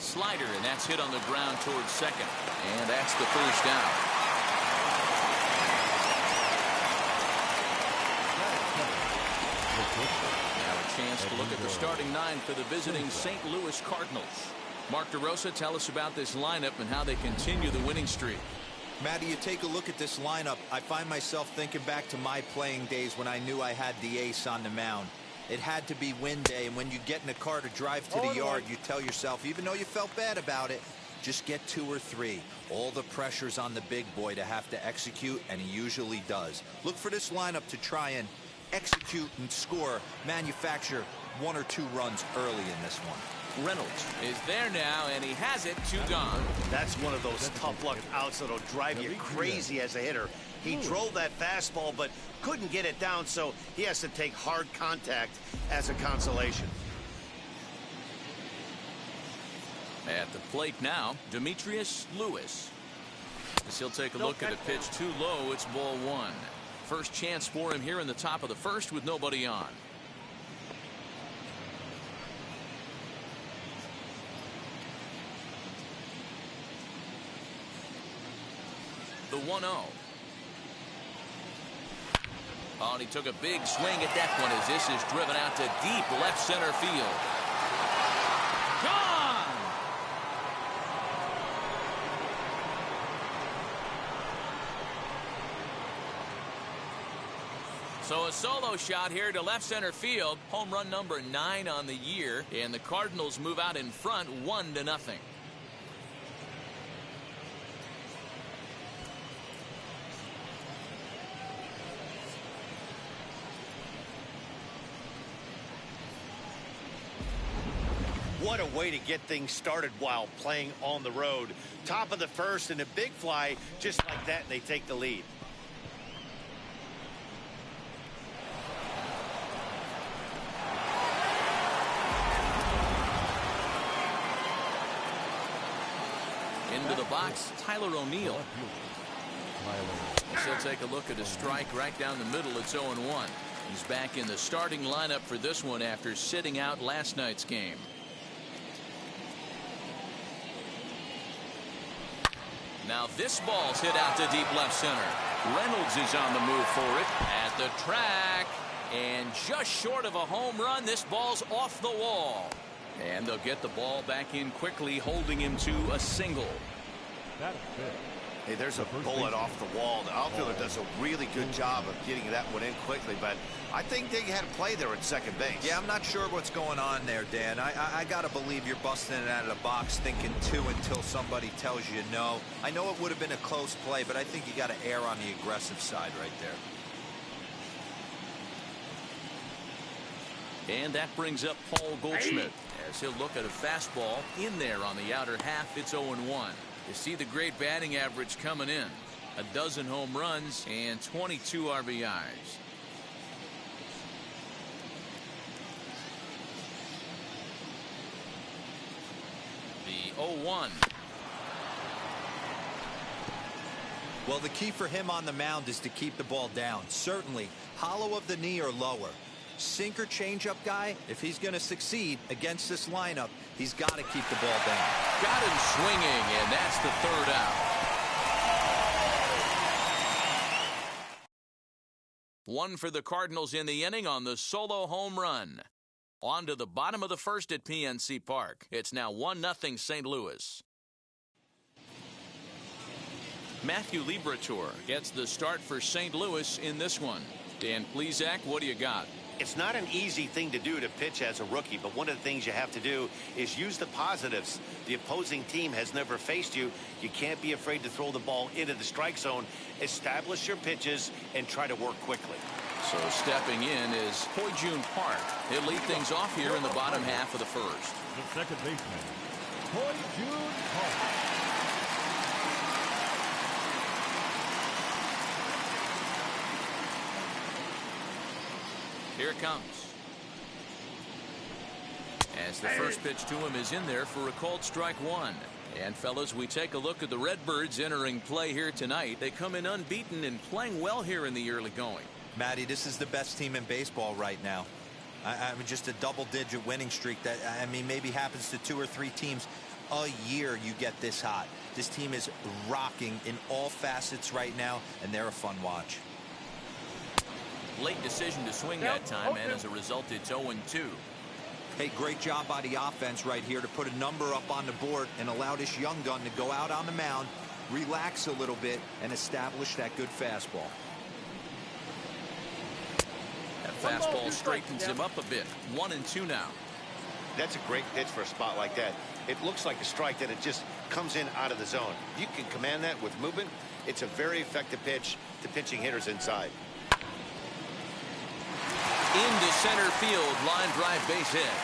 Slider, and that's hit on the ground towards second. And that's the first down. Now a chance to look at the starting nine for the visiting St. Louis Cardinals. Mark DeRosa, tell us about this lineup and how they continue the winning streak. Matty, you take a look at this lineup. I find myself thinking back to my playing days when I knew I had the ace on the mound. It had to be win day, and when you get in a car to drive to the yard, you tell yourself, even though you felt bad about it, just get 2 or 3. All the pressure's on the big boy to have to execute, and he usually does. Look for this lineup to try and execute and score, manufacture 1 or 2 runs early in this one. Reynolds is there now, and he has it, 2 gone. That's one of those tough luck outs that'll drive you crazy as a hitter. He drove that fastball, but couldn't get it down, so he has to take hard contact as a consolation. At the plate now, Demetrius Lewis. As he'll take a look at a pitch too low, it's ball 1. First chance for him here in the top of the first with nobody on. The 1-0. Oh, and he took a big swing at that one as this is driven out to deep left center field. Gone! So a solo shot here to left center field. Home run number 9 on the year, and the Cardinals move out in front 1-0. What a way to get things started while playing on the road. Top of the first and a big fly just like that, and they take the lead. Into the box, Tyler O'Neill. He'll take a look at a strike right down the middle. It's 0-1. He's back in the starting lineup for this one after sitting out last night's game. Now this ball's hit out to deep left center. Reynolds is on the move for it at the track, and just short of a home run. This ball's off the wall, and they'll get the ball back in quickly, holding him to a single. Hey, there's a bullet off the wall. The outfielder does a really good job of getting that one in quickly, but I think they had a play there at second base. Yeah, I'm not sure what's going on there, Dan. I got to believe you're busting it out of the box thinking 2 until somebody tells you no. I know it would have been a close play, but I think you got to err on the aggressive side right there. And that brings up Paul Goldschmidt as he'll look at a fastball in there on the outer half. It's 0-1. You see the great batting average coming in. 12 home runs and 22 RBIs. The 0-1. Well, the key for him on the mound is to keep the ball down. Certainly, hollow of the knee or lower. Sinker changeup guy, if he's going to succeed against this lineup, he's got to keep the ball down. Got him swinging, and that's the 3rd out. 1 for the Cardinals in the inning on the solo home run. On to the bottom of the first at PNC Park. It's now 1-0 St. Louis. Matthew Liberatore gets the start for St. Louis in this one. Dan Plesac, what do you got? It's not an easy thing to do to pitch as a rookie, but one of the things you have to do is use the positives. The opposing team has never faced you. You can't be afraid to throw the ball into the strike zone. Establish your pitches and try to work quickly. So stepping in is Hoy-Jun Park. He'll lead things off here in the bottom half of the first. The second baseman, Hoy-Jun Park. Here it comes. As the first pitch to him is in there for a called strike 1. And fellas, we take a look at the Redbirds entering play here tonight. They come in unbeaten and playing well here in the early going. Matty, this is the best team in baseball right now. I mean, just a double-digit winning streak that, I mean, maybe happens to 2 or 3 teams. a year you get this hot. This team is rocking in all facets right now, and they're a fun watch. Late decision to swing that time, and as a result, it's 0-2. Hey, great job by the offense right here to put a number up on the board and allow this young gun to go out on the mound, relax a little bit, and establish that good fastball. That fastball straightens him up a bit. 1-2 now. That's a great pitch for a spot like that. It looks like a strike that it just comes in out of the zone. If you can command that with movement, it's a very effective pitch to pitching hitters inside. Into center field, line drive, base hit.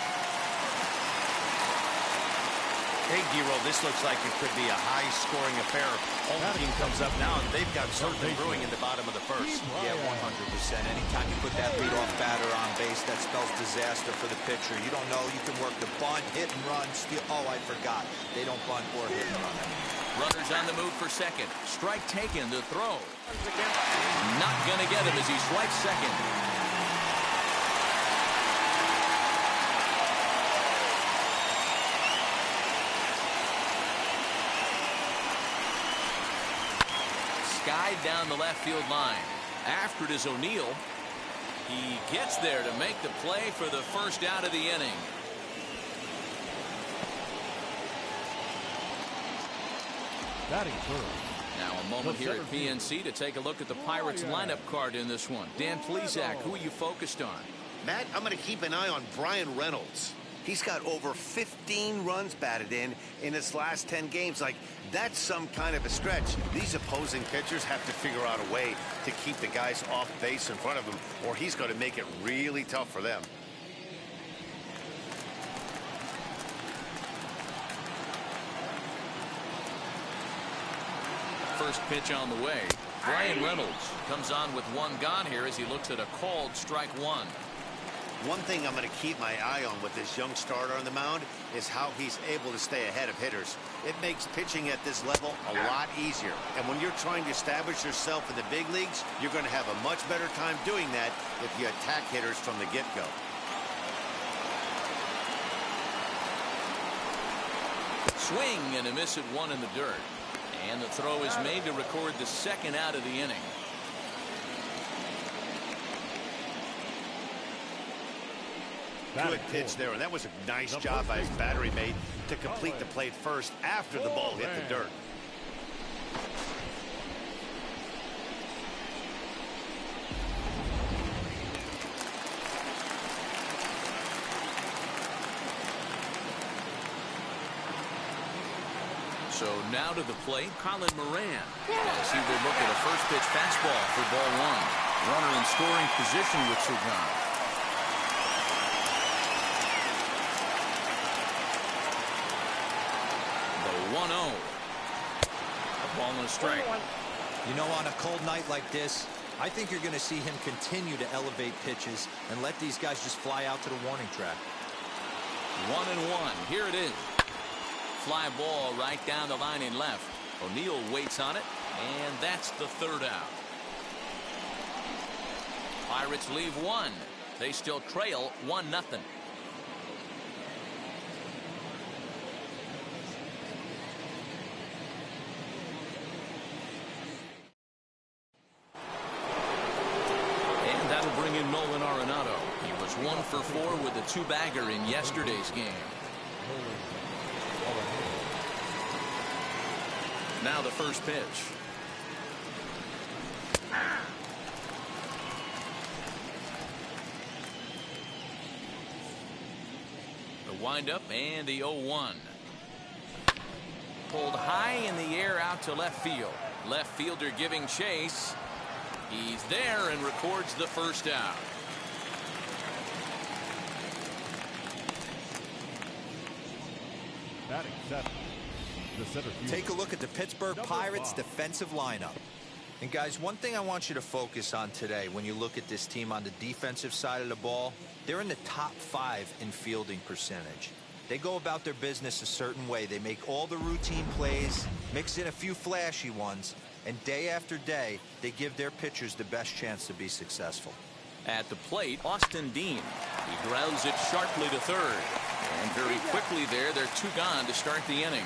Hey, Giro, this looks like it could be a high-scoring affair. Home team comes up now, and they've got something brewing in the bottom of the first. Yeah, 100%. Anytime you put that leadoff batter on base, that spells disaster for the pitcher. You don't know. You can work the bunt, hit and run, steal. Oh, I forgot. They don't bunt or hit and run. Runners on the move for second. Strike taken, the throw. Not going to get him as he swipes second. Skied down the left field line. After it is O'Neill. He gets there to make the play for the first out of the inning. Batting third. Now a moment here at PNC to take a look at the Pirates lineup card in this one. Dan Plesac, who are you focused on? Matt, I'm going to keep an eye on Brian Reynolds. He's got over 15 runs batted in his last 10 games. Like, that's some kind of a stretch. These opposing pitchers have to figure out a way to keep the guys off base in front of him, or he's going to make it really tough for them. First pitch on the way. Brian Reynolds comes on with one gone here as he looks at a called strike one. One thing I'm going to keep my eye on with this young starter on the mound is how he's able to stay ahead of hitters. It makes pitching at this level a lot easier. And when you're trying to establish yourself in the big leagues, you're going to have a much better time doing that if you attack hitters from the get-go. Swing and a miss at one in the dirt. And the throw is made to record the second out of the inning. Good pitch there, and that was a nice job by his battery mate to complete the play first after the ball hit the dirt. So now to the plate, Colin Moran, as he will look at a first pitch fastball for ball one. Runner in scoring position with two gone. The 1-0. A ball and a strike. You know, on a cold night like this, I think you're going to see him continue to elevate pitches and let these guys just fly out to the warning track. 1-1. Here it is. Fly ball right down the line in left. O'Neill waits on it, and that's the third out. Pirates leave one. They still trail 1-0. And that'll bring in Nolan Arenado. He was 1 for 4 with a two-bagger in yesterday's game. Now the first pitch. The windup and the 0-1. Pulled high in the air out to left field. Left fielder giving chase. He's there and records the first out. Batting seven. Take a look at the Pittsburgh Pirates defensive lineup. And guys, one thing I want you to focus on today when you look at this team on the defensive side of the ball, they're in the top 5 in fielding percentage. They go about their business a certain way. They make all the routine plays, mix in a few flashy ones, and day after day, they give their pitchers the best chance to be successful. At the plate, Austin Dean. He grounds it sharply to third. And very quickly there, they're 2 gone to start the inning.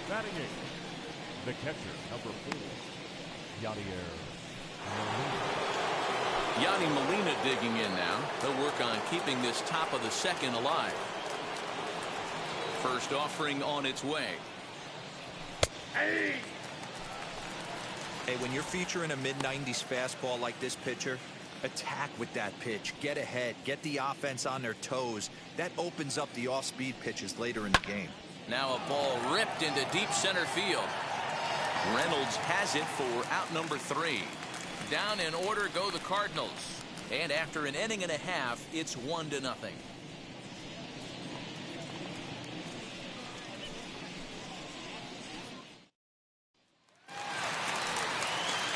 Batting eighth, the catcher, number 4, Yadier Molina. Yadi Molina digging in now. They'll work on keeping this top of the second alive. First offering on its way. Hey, when you're featuring a mid-90s fastball like this pitcher, attack with that pitch. Get ahead. Get the offense on their toes. That opens up the off-speed pitches later in the game. Now a ball ripped into deep center field. Reynolds has it for out number 3. Down in order go the Cardinals. And after an inning and a half, it's 1-0.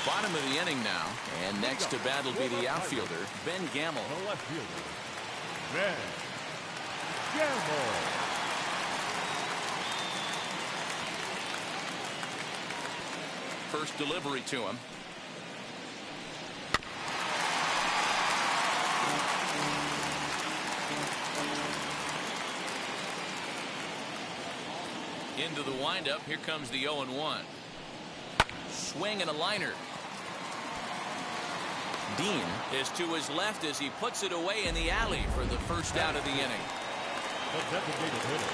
Bottom of the inning now, and next to bat will be the outfielder, Ben Gamble. The left fielder, Ben Gamble. First delivery to him. Into the windup, here comes the 0-1. Swing and a liner. Dean is to his left as he puts it away in the alley for the first out of the inning.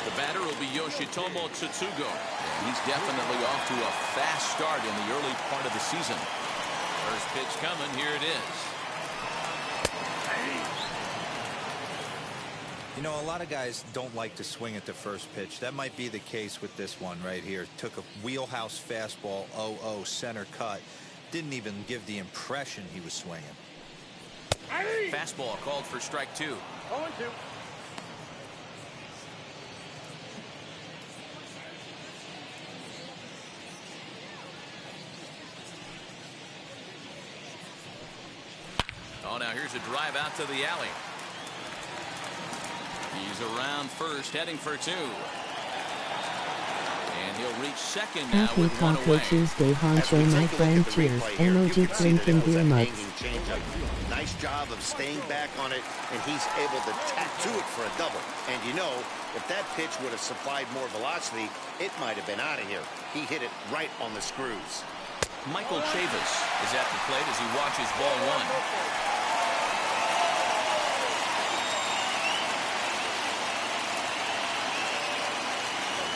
The batter will be Yoshitomo Tsutsugo. He's definitely off to a fast start in the early part of the season. First pitch coming. Here it is. You know, a lot of guys don't like to swing at the first pitch. That might be the case with this one right here. Took a wheelhouse fastball, 0-0 center cut. Didn't even give the impression he was swinging. Fastball called for strike 2. 0-2. Oh, now here's a drive out to the alley. He's around first, heading for 2. And he'll reach second now Happy with 1 Taco away. Tuesday, Honcho, my friend. Cheers. Emoji drinking beer mugs. Nice job of staying back on it, and he's able to tattoo it for a double. And you know, if that pitch would have supplied more velocity, it might have been out of here. He hit it right on the screws. Michael Chavis is at the plate as he watches ball 1.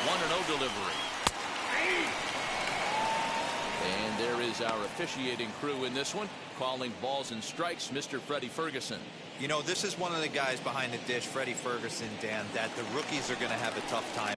1-0 delivery. And there is our officiating crew in this one, calling balls and strikes, Mr. Freddie Ferguson. You know, this is one of the guys behind the dish, Freddie Ferguson, Dan, that the rookies are going to have a tough time.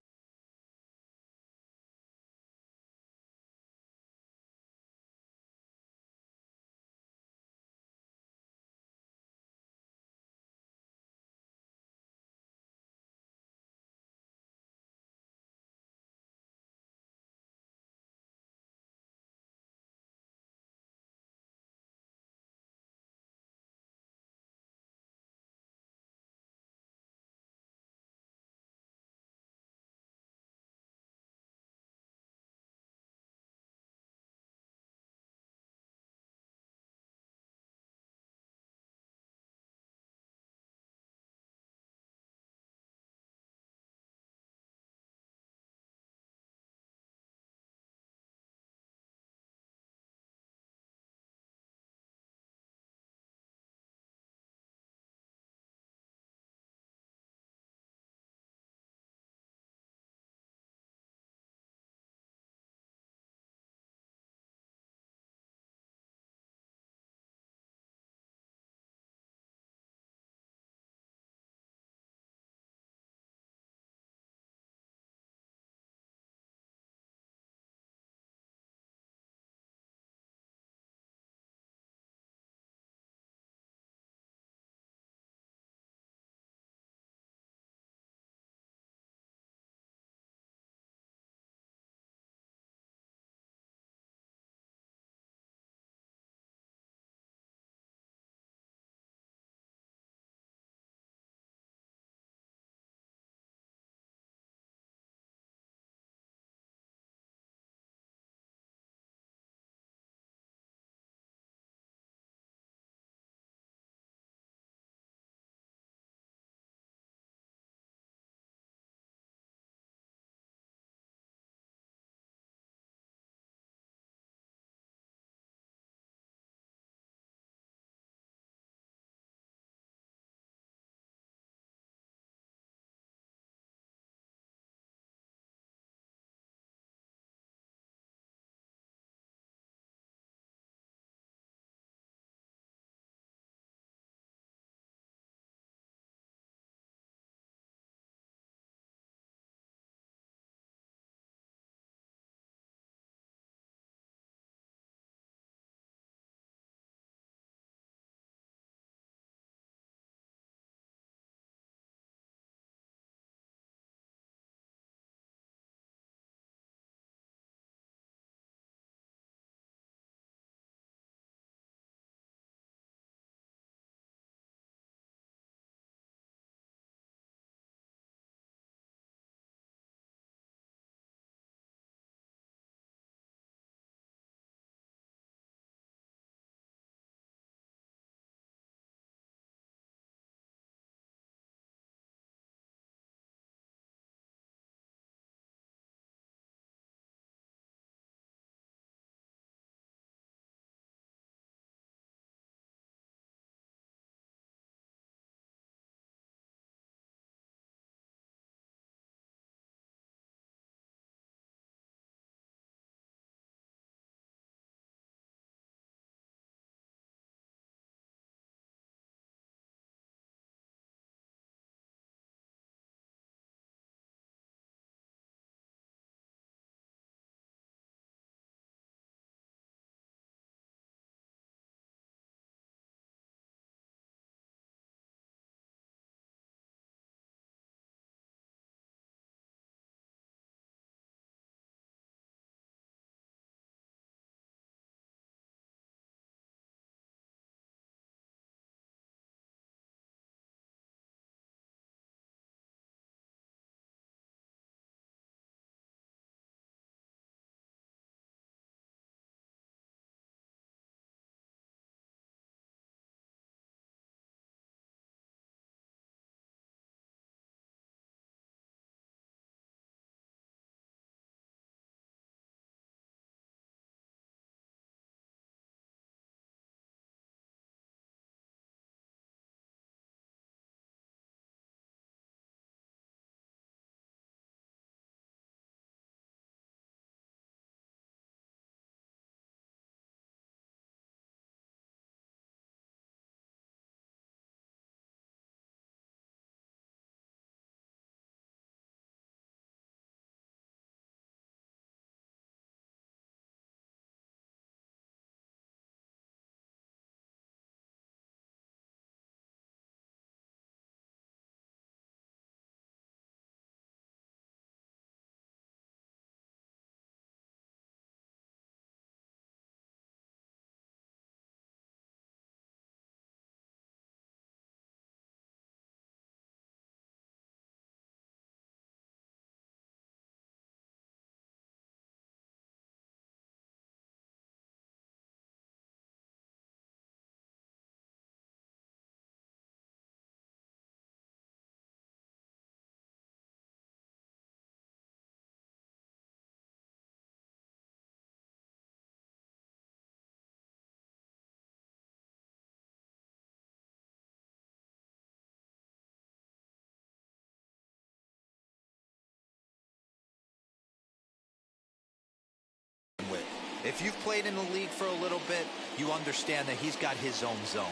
If you've played in the league for a little bit, you understand that he's got his own zone.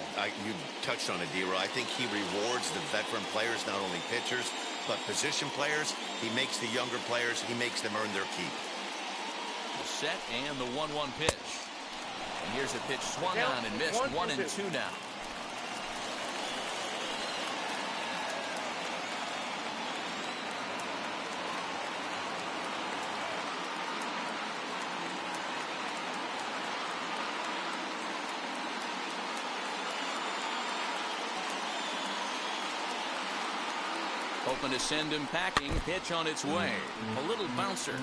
You touched on it, D-Roy. I think he rewards the veteran players, not only pitchers, but position players. He makes the younger players, he makes them earn their keep. The set and the 1-1 pitch. And here's a pitch swung on and missed. 1-2 now. Hoping to send him packing. Pitch on its way. A little bouncer.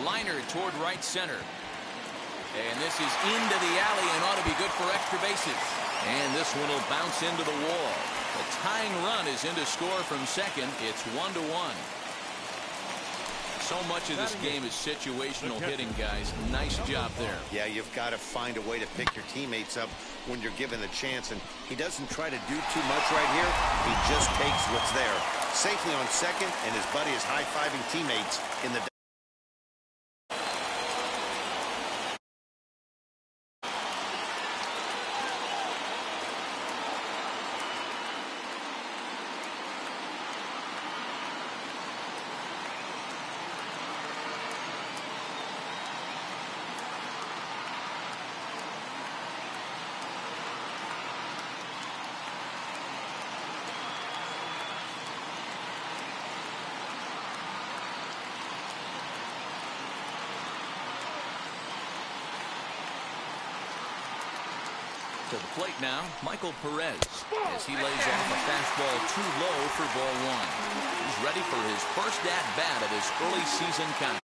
Liner toward right center. And this is into the alley and ought to be good for extra bases. And this one will bounce into the wall. The tying run is in to score from second. It's 1-1. So much of this game is situational hitting, guys. Nice job there. Yeah, you've got to find a way to pick your teammates up when you're given the chance. And he doesn't try to do too much right here. He just takes what's there. Safely on second, and his buddy is high-fiving teammates in the To the plate now, Michael Perez, as he lays off a fastball too low for ball one. He's ready for his first at-bat of his early season count.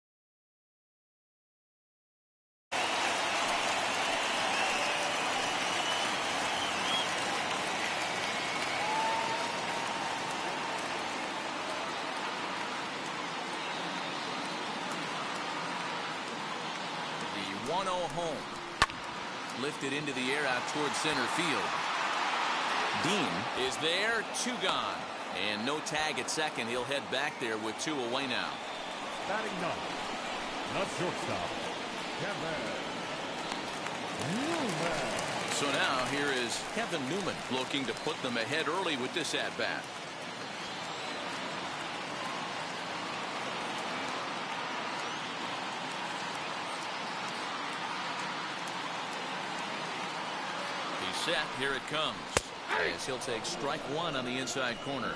The 1-0 home. Lifted into the air out towards center field. Dean is there, 2 gone. And no tag at second. He'll head back there with 2 away now. Batting ninth, the shortstop, Kevin Newman. So now here is Kevin Newman looking to put them ahead early with this at-bat. Set. Here it comes. As he'll take strike 1 on the inside corner.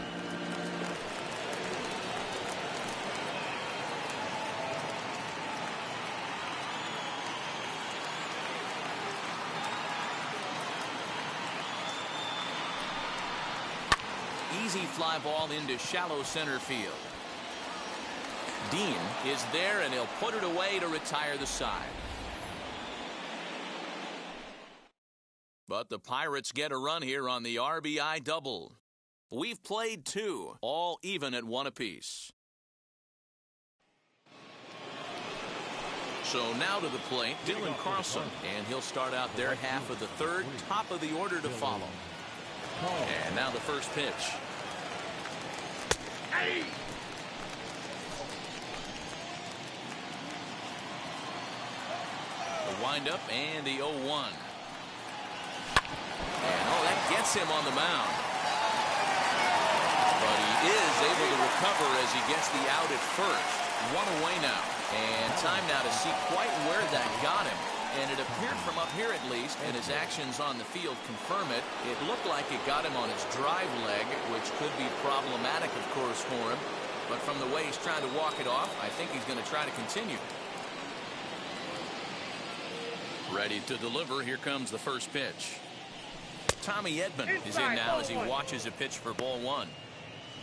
Easy fly ball into shallow center field. Dean is there, and he'll put it away to retire the side. But the Pirates get a run here on the RBI double. We've played 2, all even at 1 apiece. So now to the plate, Dylan Carlson, and he'll start out their half of the third, top of the order to follow. And now the first pitch. The windup and the 0-1. And that gets him on the mound. But he is able to recover as he gets the out at first. 1 away now. And time now to see quite where that got him. And it appeared from up here at least, and his actions on the field confirm it. It looked like it got him on his drive leg, which could be problematic, of course, for him. But from the way he's trying to walk it off, I think he's going to try to continue. Ready to deliver. Here comes the first pitch. Tommy Edman is in now as he watches a pitch for ball one.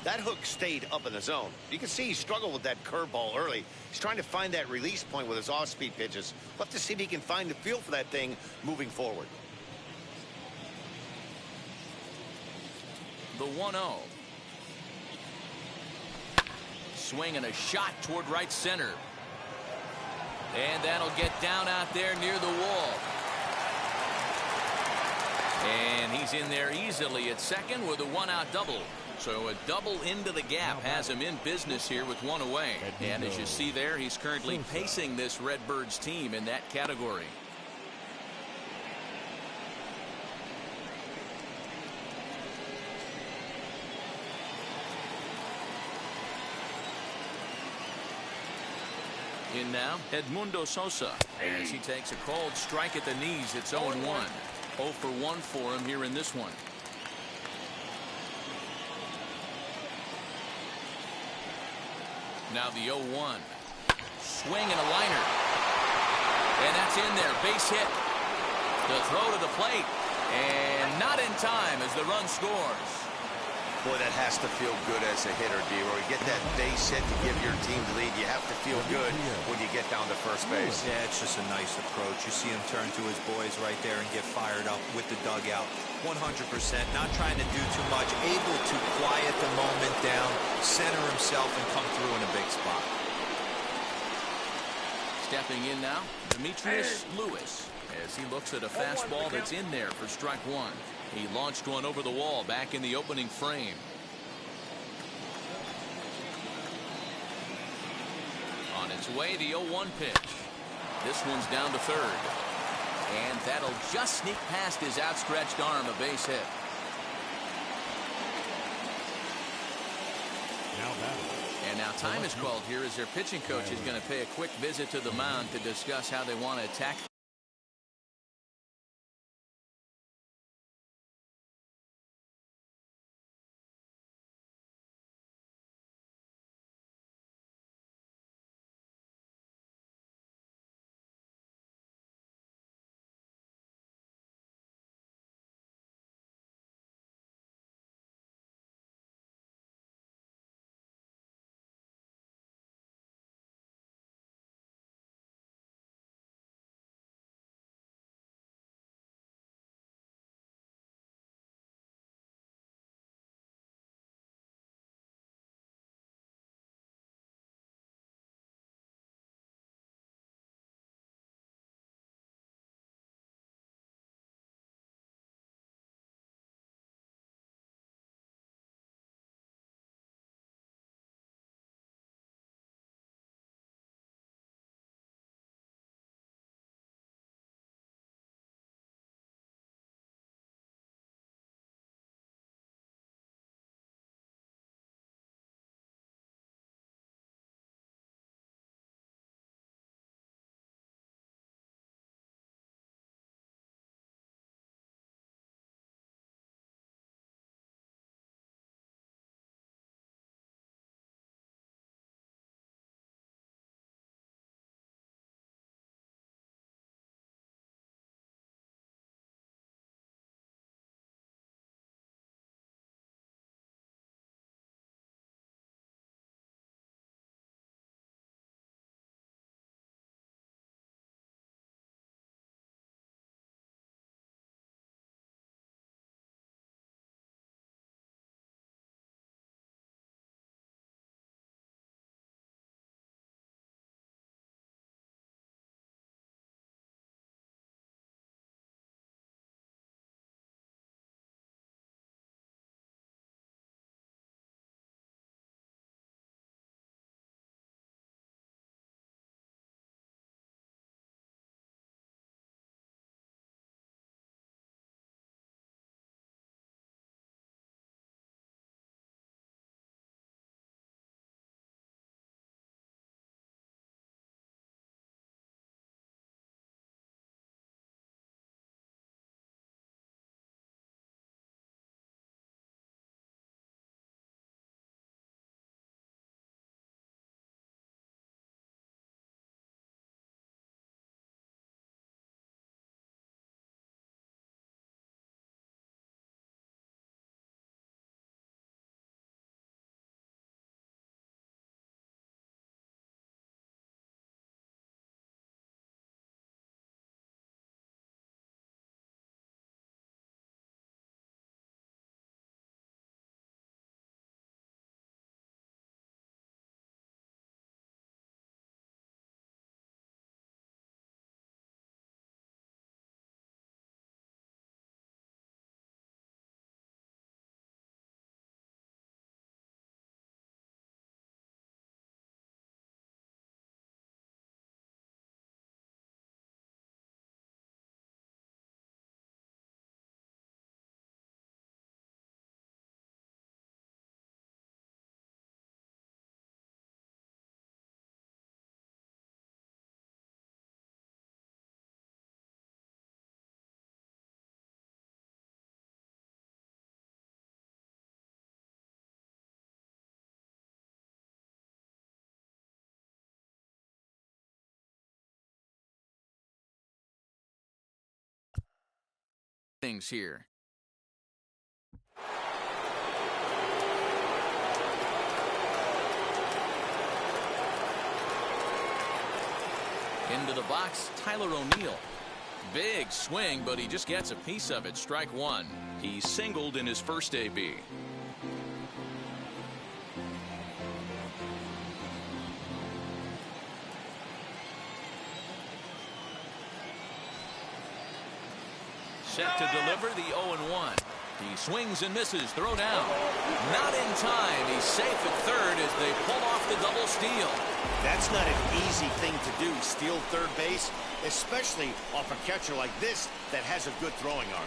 That hook stayed up in the zone. You can see he struggled with that curveball early. He's trying to find that release point with his off-speed pitches. We'll have to see if he can find the feel for that thing moving forward. The 1-0. Swing and a shot toward right center. And that'll get down out there near the wall. And he's in there easily at second with a one-out double. So a double into the gap has him in business here with one away. And as you see there, he's currently pacing this Redbirds team in that category. In now, Edmundo Sosa, as he takes a cold strike at the knees. It's 0-1. 0 for 1 for him here in this one. Now the 0-1. Swing and a liner. And that's in there. Base hit. The throw to the plate. And not in time as the run scores. Boy, that has to feel good as a hitter, D-Roy. You get that base hit to give your team the lead. You have to feel good when you get down to first base. Yeah, it's just a nice approach. You see him turn to his boys right there and get fired up with the dugout. 100%, not trying to do too much, able to quiet the moment down, center himself, and come through in a big spot. Stepping in now, Demetrius Lewis, as he looks at a fastball that's in there for strike one. He launched one over the wall back in the opening frame. On its way, the 0-1 pitch. This one's down to third. And that'll just sneak past his outstretched arm, a base hit. And now time is called here as their pitching coach is going to pay a quick visit to the mound to discuss how they want to attack things here. Into the box, Tyler O'Neill. Big swing, but he just gets a piece of it. Strike one. He singled in his first AB. Set to deliver the 0-1. He swings and misses. Throw down. Not in time. He's safe at third as they pull off the double steal. That's not an easy thing to do, steal third base, especially off a catcher like this that has a good throwing arm.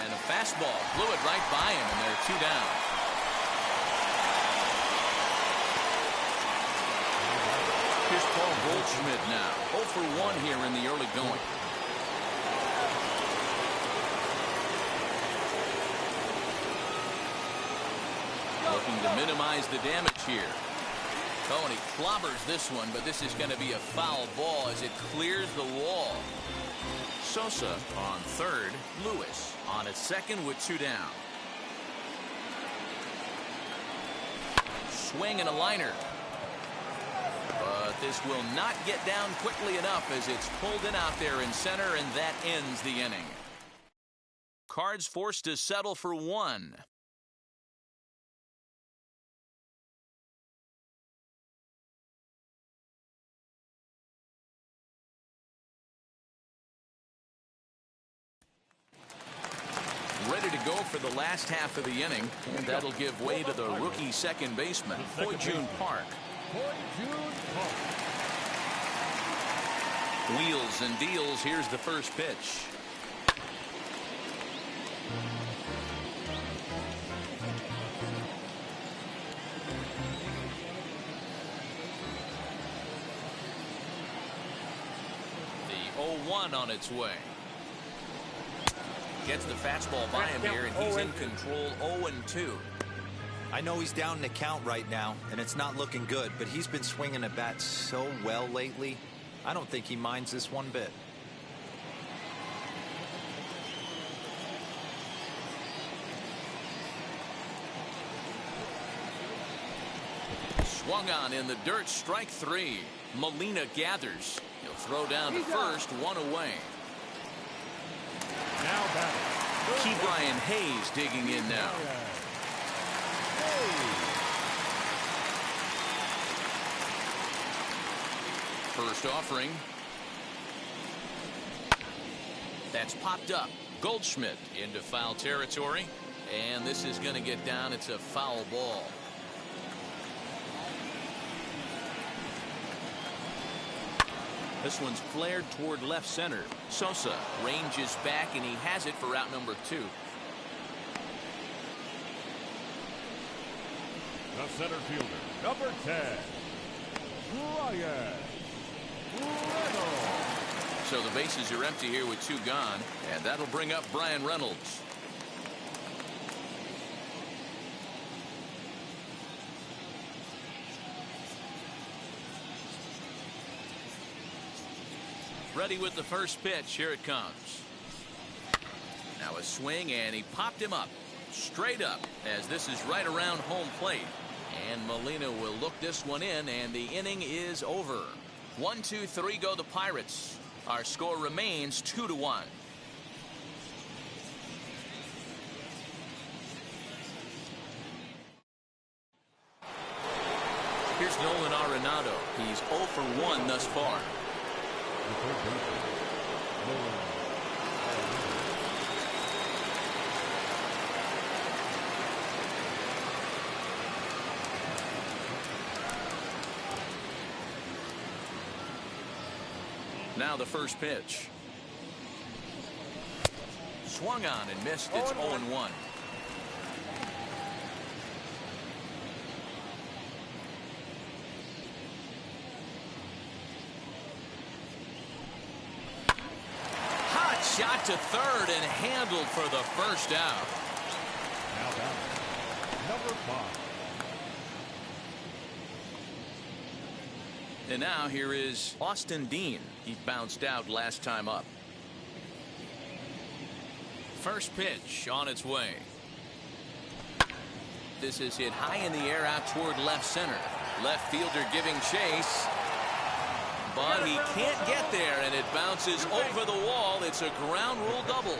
And a fastball blew it right by him, and they're two down. Here's Paul Goldschmidt now. 0 for 1 here in the early going. Looking to minimize the damage here. Oh, and he clobbers this one, but this is going to be a foul ball as it clears the wall. Sosa on third. Lewis on at second with two down. Swing and a liner. But this will not get down quickly enough as it's pulled in out there in center, and that ends the inning. Cards forced to settle for one. Ready to go for the last half of the inning, and that'll give way to the rookie second baseman, Ho-Jun Park. Wheels and deals. Here's the first pitch. The 0-1 on its way. Gets the fastball by him here, and he's in control. 0-2. I know he's down in the count right now, and it's not looking good, but he's been swinging the bat so well lately. I don't think he minds this one bit. Swung on in the dirt. Strike three. Molina gathers. He'll throw down to first. One away. Now batting. Key Brian Hayes digging in now. First offering. That's popped up. Goldschmidt into foul territory. And this is going to get down. It's a foul ball. This one's flared toward left center. Sosa ranges back, and he has it for out number 2. The center fielder, number 10, Brian Reynolds. So the bases are empty here with 2 gone, and that'll bring up Brian Reynolds. Ready with the first pitch. Here it comes. Now a swing, and he popped him up. Straight up, as this is right around home plate. And Molina will look this one in, and the inning is over. 1-2-3 go the Pirates. Our score remains 2-1. Here's Nolan Arenado. He's 0 for 1 thus far. Now the first pitch. Swung on and missed. It's 0-1. shot to third and handled for the first out. Now down. Number 5. And now here is Austin Dean. He bounced out last time up. First pitch on its way. This is hit high in the air out toward left center. Left fielder giving chase. But he can't get there, and it bounces over the wall. It's a ground rule double.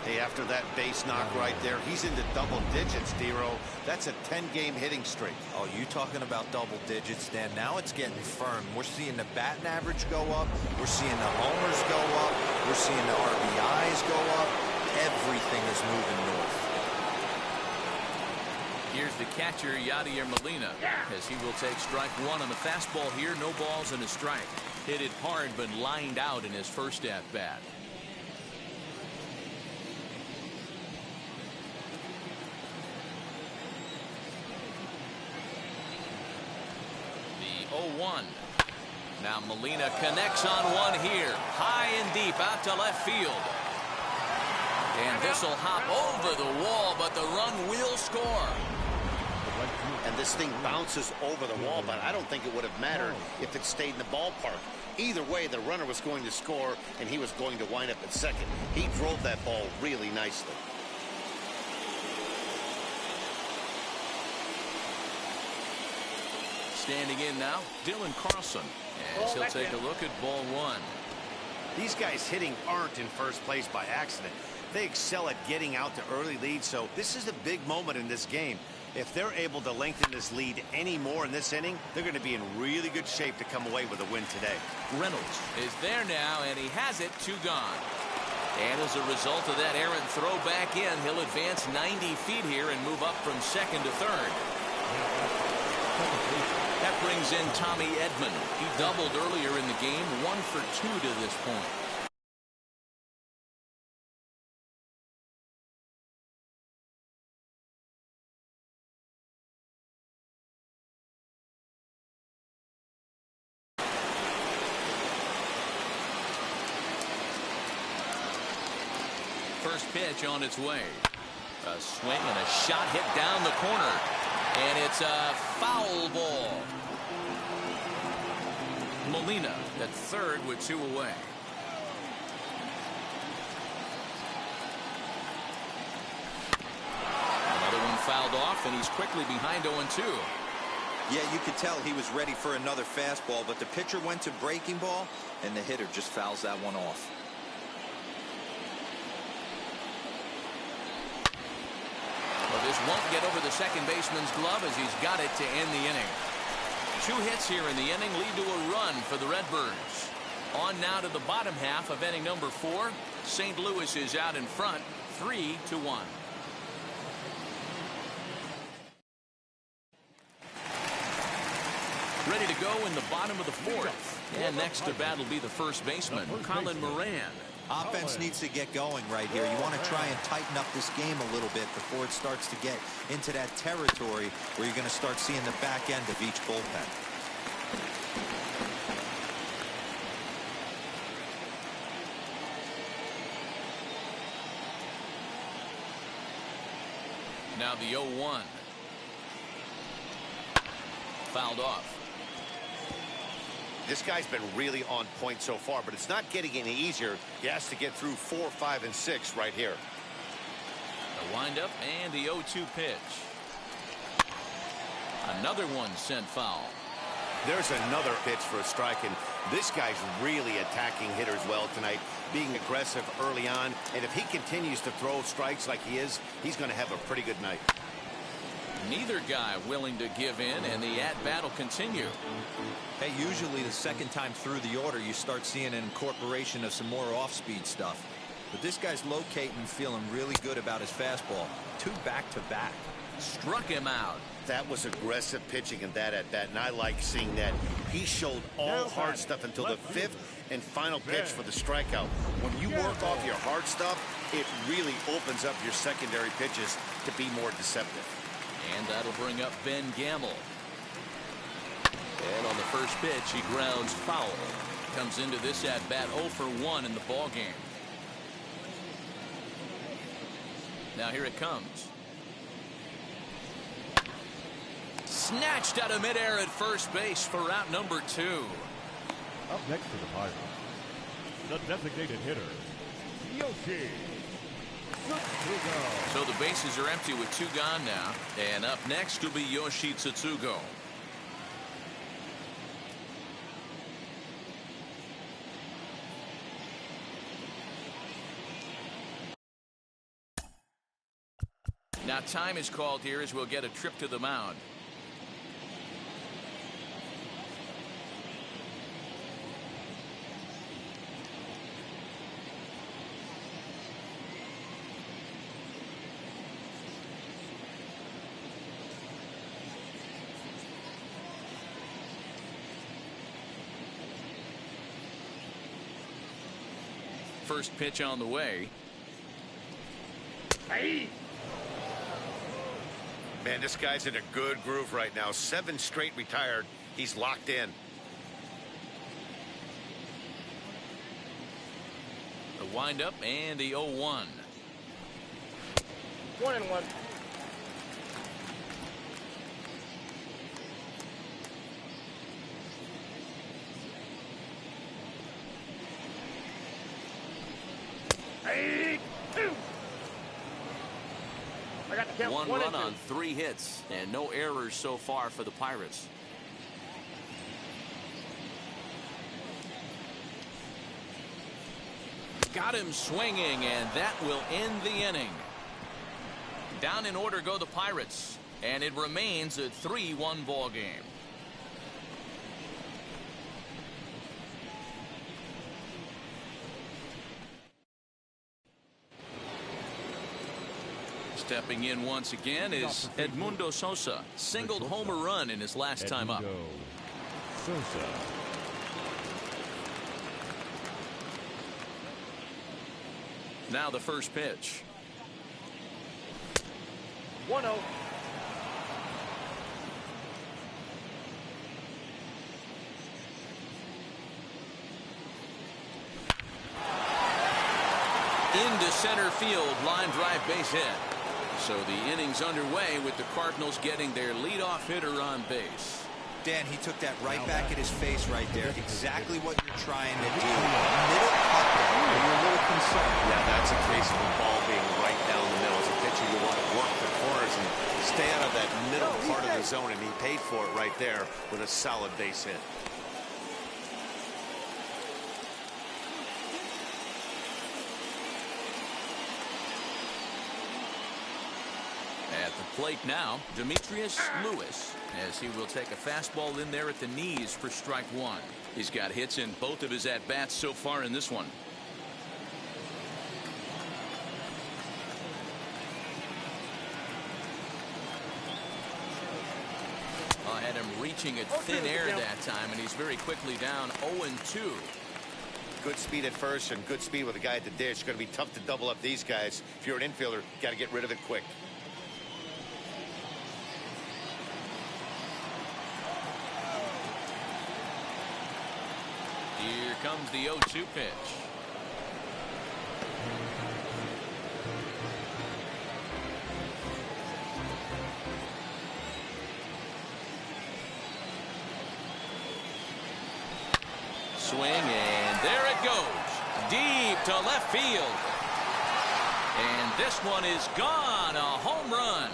Hey, after that base knock right there, he's into double digits, Dero. That's a 10-game hitting streak. Oh, you talking about double digits, Dan? Now it's getting firm. We're seeing the batting average go up. We're seeing the homers go up. We're seeing the RBIs go up. Everything is moving north. Here's the catcher, Yadier Molina, as he will take strike one on the fastball here. No balls and a strike. Hit it hard, but lined out in his first at-bat. The 0-1. Now Molina connects on one here. High and deep out to left field. And this will hop over the wall, but the run will score. And this thing bounces over the wall, but I don't think it would have mattered if it stayed in the ballpark. Either way, the runner was going to score, and he was going to wind up at second. He drove that ball really nicely. Standing in now, Dylan Carlson, as he'll take a look at ball one. These guys hitting aren't in first place by accident. They excel at getting out to early leads, so this is a big moment in this game. If they're able to lengthen this lead any more in this inning, they're going to be in really good shape to come away with a win today. Reynolds is there now, and he has it, 2 gone. And as a result of that errant throw back in, he'll advance 90 feet here and move up from second to third. That brings in Tommy Edman. He doubled earlier in the game, 1 for 2 to this point. First pitch on its way. A swing and a shot hit down the corner. And it's a foul ball. Molina at third with 2 away. Another one fouled off, and he's quickly behind 0-2. Yeah, you could tell he was ready for another fastball, but the pitcher went to breaking ball, and the hitter just fouls that one off. Well, this won't get over the second baseman's glove as he's got it to end the inning. 2 hits here in the inning lead to a run for the Redbirds. On now to the bottom half of inning number 4. St. Louis is out in front, 3-1. Ready to go in the bottom of the 4th. And next to bat will be the first baseman, Colin Moran. Offense needs to get going right here. You want to try and tighten up this game a little bit before it starts to get into that territory where you're going to start seeing the back end of each bullpen. Now the 0-1. Fouled off. This guy's been really on point so far, but it's not getting any easier. He has to get through 4, 5, and 6 right here. The windup and the 0-2 pitch. Another one sent foul. There's another pitch for a strike, and this guy's really attacking hitters well tonight, being aggressive early on. And if he continues to throw strikes like he is, he's going to have a pretty good night. Neither guy willing to give in, and the at-bat will continue. Hey, usually the second time through the order, you start seeing an incorporation of some more off-speed stuff. But this guy's locating and feeling really good about his fastball. 2 back-to-back. Struck him out. That was aggressive pitching in that at-bat, and I like seeing that. He showed all hard stuff until the 5th and final pitch for the strikeout. When you work off your hard stuff, it really opens up your secondary pitches to be more deceptive. And that'll bring up Ben Gamble. And on the first pitch, he grounds foul. Comes into this at-bat 0 for 1 in the ballgame. Now here it comes. Snatched out of midair at first base for route number 2. Up next for the Pirates, the designated hitter, Yoshi Tsutsugo. So the bases are empty with 2 gone now. And up next will be Yoshi Tsutsugo. Now time is called here as we'll get a trip to the mound. First pitch on the way. Hey. Man, this guy's in a good groove right now. 7 straight retired. He's locked in. The windup and the 0-1. 1-1. Hey, 2. I got the count. 1 1 run and 2. on 3 hits and no errors so far for the Pirates. Got him swinging, and that will end the inning. Down in order go the Pirates, and it remains a 3-1 ball game. Stepping in once again is Edmundo Sosa. Singled homer run in his last time up. Sosa. Now the first pitch. 1-0. Into center field, line drive base hit. So the inning's underway with the Cardinals getting their leadoff hitter on base. Dan, he took that right back at his face right there. Exactly what you're trying to do. Middle cut there. Are you a little concerned? Yeah, that's a case of the ball being right down the middle. As a pitcher, you want to work the corners and stay out of that middle part of the zone, and he paid for it right there with a solid base hit. At the plate now, Demetrius Lewis, as he will take a fastball in there at the knees for strike 1. He's got hits in both of his at-bats so far in this one. I had him reaching at thin air that time, and he's very quickly down 0-2. Good speed at first and good speed with a guy at the dish. It's going to be tough to double up these guys. If you're an infielder, got to get rid of it quick. Here comes the 0-2 pitch. Swing, and there it goes. Deep to left field. And this one is gone. A home run.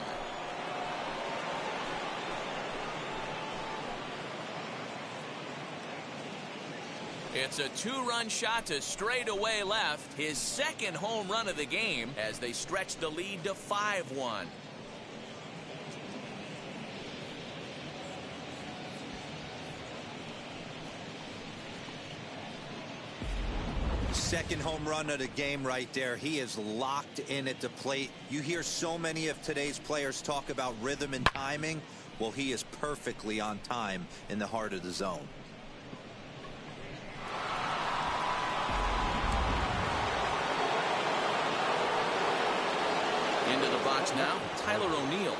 It's a 2-run shot to straightaway left. His second home run of the game as they stretch the lead to 5-1. Second home run of the game right there. He is locked in at the plate. You hear so many of today's players talk about rhythm and timing. Well, he is perfectly on time in the heart of the zone. Into the box now, Tyler O'Neill.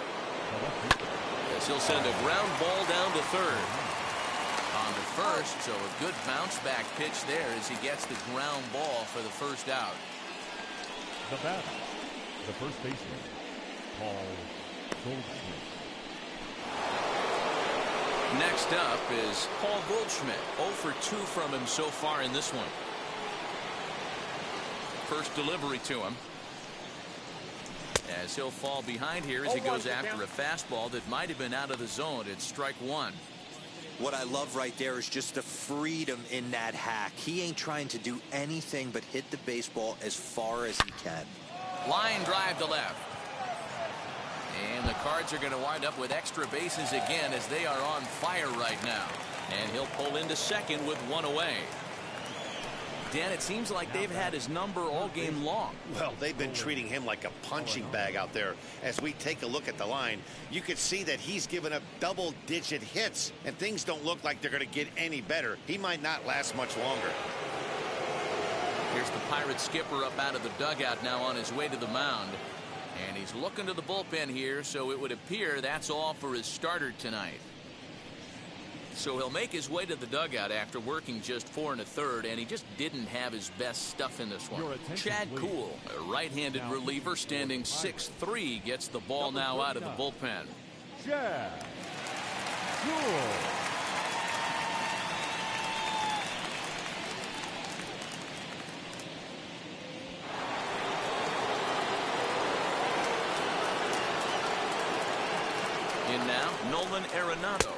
As he'll send a ground ball down to third. On to first, so a good bounce back pitch there as he gets the ground ball for the first out. The batter, the first baseman, Paul Goldschmidt. Next up is Paul Goldschmidt. 0 for 2 from him so far in this one. First delivery to him. As he'll fall behind here as he goes after a fastball that might have been out of the zone. It's strike one. What I love right there is just the freedom in that hack. He ain't trying to do anything but hit the baseball as far as he can. Line drive to left. And the Cards are going to wind up with extra bases again as they are on fire right now. And he'll pull into second with one away. Dan, it seems like they've had his number all game long. Well, they've been treating him like a punching bag out there. As we take a look at the line, you can see that he's given up double-digit hits, and things don't look like they're going to get any better. He might not last much longer. Here's the Pirates skipper up out of the dugout now on his way to the mound. And he's looking to the bullpen here, so it would appear that's all for his starter tonight. So he'll make his way to the dugout after working just 4 1/3, and he just didn't have his best stuff in this one. Chad Kuhl, a right-handed reliever standing 6'3", gets the ball now out of the bullpen. Chad Kuhl. In now, Nolan Arenado,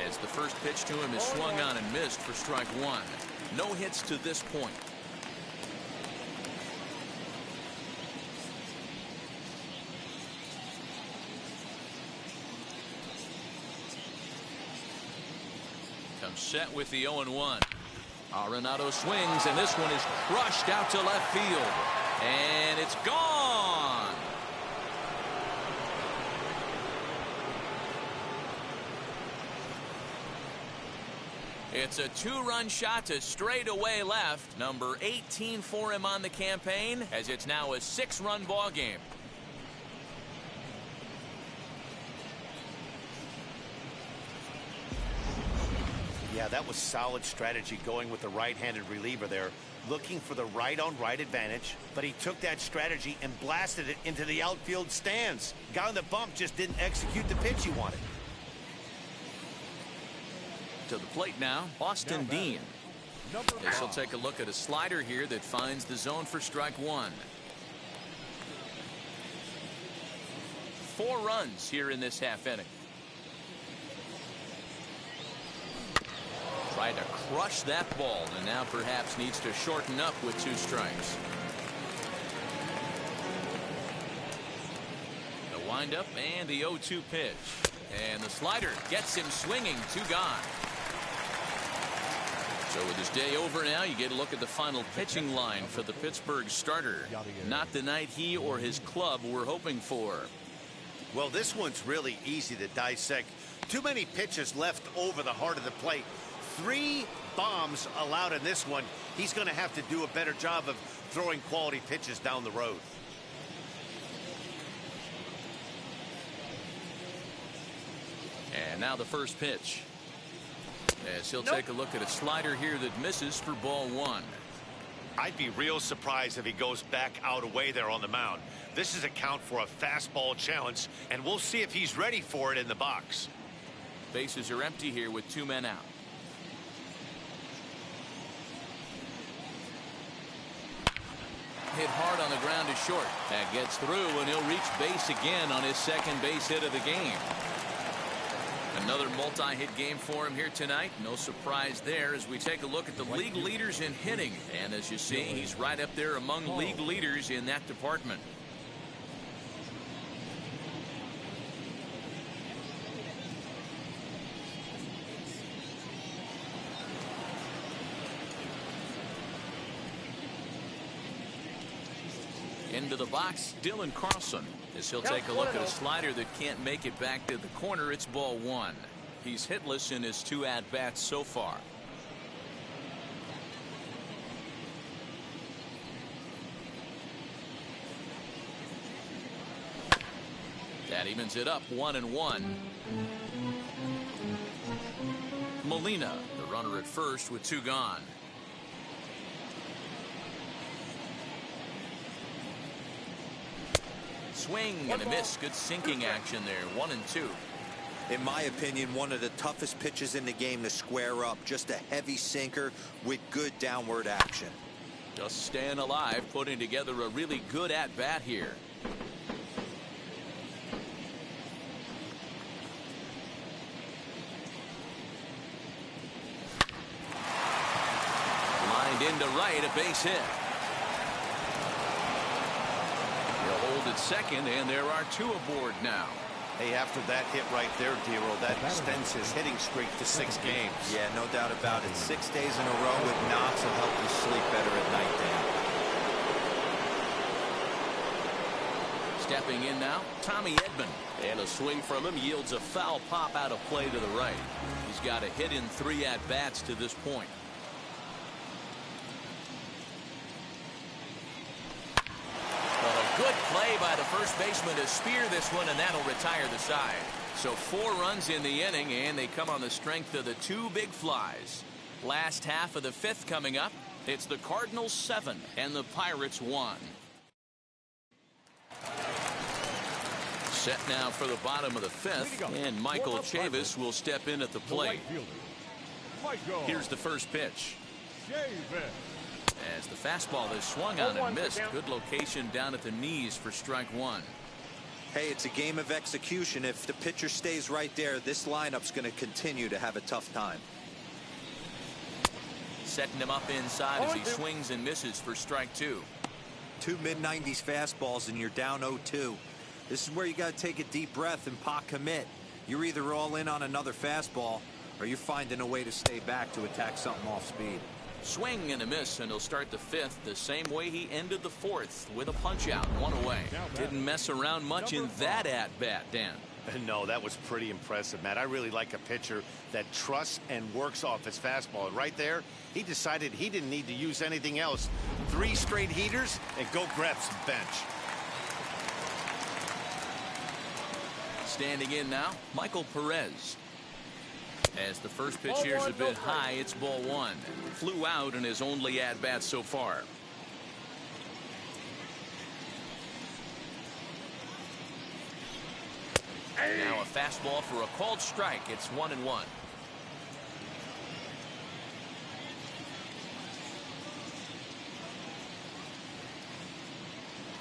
as the first pitch to him is swung on and missed for strike one. No hits to this point. Comes set with the 0-1. Arenado swings, and this one is crushed out to left field. And it's gone. It's a 2-run shot to straightaway left. Number 18 for him on the campaign, as it's now a 6-run ball game. Yeah, that was solid strategy going with the right-handed reliever there, looking for the right-on-right advantage, but he took that strategy and blasted it into the outfield stands. Guy on the bump just didn't execute the pitch he wanted. To the plate now, Austin Dean. As he'll take a look at a slider here that finds the zone for strike one. 4 runs here in this half inning. Tried to crush that ball, and now perhaps needs to shorten up with 2 strikes. The windup and the 0-2 pitch. And the slider gets him swinging. 2 gone. So with his day over now, you get a look at the final pitching line for the Pittsburgh starter. Not the night he or his club were hoping for. Well, this one's really easy to dissect. Too many pitches left over the heart of the plate. 3 bombs allowed in this one. He's going to have to do a better job of throwing quality pitches down the road. And now the first pitch. As he'll take a look at a slider here that misses for ball 1. I'd be real surprised if he goes back out away there on the mound. This is a count for a fastball challenge, and we'll see if he's ready for it in the box. Bases are empty here with 2 men out. Hit hard on the ground to short. That gets through, and he'll reach base again on his second base hit of the game. Another multi-hit game for him here tonight. No surprise there as we take a look at the league leaders in hitting. And as you see, he's right up there among league leaders in that department. Into the box, Dylan Carlson, as he'll take a look at a slider that can't make it back to the corner. It's ball 1. He's hitless in his 2 at-bats so far. That evens it up 1-1. Molina, the runner at first with 2 gone. swing and a miss. Good sinking action there. 1-2. In my opinion, one of the toughest pitches in the game to square up. Just a heavy sinker with good downward action. Just staying alive, putting together a really good at-bat here. Lined into right, a base hit. He'll hold at second, and there are 2 aboard now. Hey, after that hit right there, Dero, that extends his hitting streak to 6 games. Yeah, no doubt about it. 6 days in a row with knocks will help you sleep better at night, Dan. Stepping in now, Tommy Edman. And a swing from him yields a foul pop out of play to the right. He's got a hit in 3 at-bats to this point. Good play by the first baseman to spear this one, and that'll retire the side. So 4 runs in the inning, and they come on the strength of the 2 big flies. Last half of the 5th coming up. It's the Cardinals 7 and the Pirates 1. Set now for the bottom of the 5th, and Michael Chavis will step in at the plate. Here's the first pitch. As the fastball is swung on and missed. Good location down at the knees for strike 1. Hey, it's a game of execution. If the pitcher stays right there, this lineup's going to continue to have a tough time. Setting him up inside as he swings and misses for strike 2. 2 mid-90s fastballs and you're down 0-2. This is where you got to take a deep breath and pot commit. You're either all in on another fastball or you're finding a way to stay back to attack something off speed. Swing and a miss, and he'll start the 5th the same way he ended the 4th with a punch out, 1 away. Didn't mess around much in that at-bat, Dan. No, that was pretty impressive, Matt. I really like a pitcher that trusts and works off his fastball. And right there, he decided he didn't need to use anything else. 3 straight heaters and go grab some bench. Standing in now, Michael Perez. As the first pitch here is a bit high, it's ball 1. Flew out in his only at-bat so far. Now a fastball for a called strike. It's 1-1.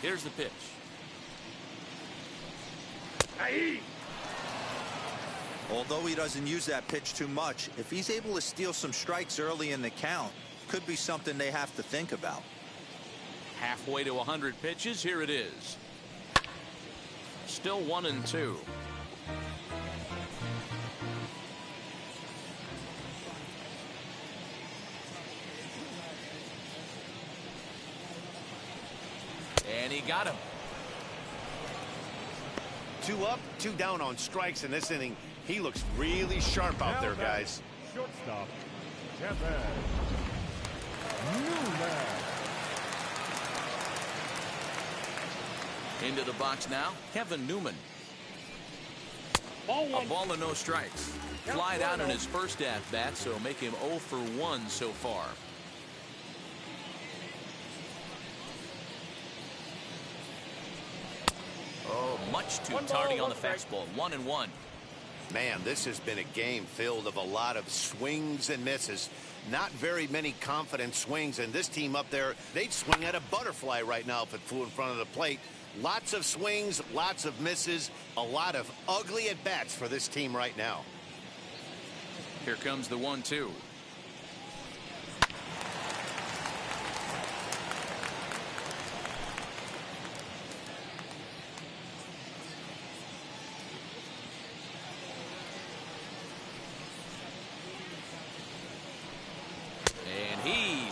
Here's the pitch. Although he doesn't use that pitch too much, if he's able to steal some strikes early in the count, could be something they have to think about. Halfway to 100 pitches, here it is. Still 1-2. And he got him. 2 up, 2 down on strikes in this inning. He looks really sharp out there, guys. Shortstop, Kevin Newman. Into the box now, Kevin Newman. A ball and no strikes. Flied out in his first at-bat, so make him 0 for 1 so far. Oh, much too tardy on the fastball. 1-1. Man, this has been a game filled of a lot of swings and misses. Not very many confident swings, and this team up there, they'd swing at a butterfly right now if it flew in front of the plate. Lots of swings, lots of misses, a lot of ugly at-bats for this team right now. Here comes the 1-2.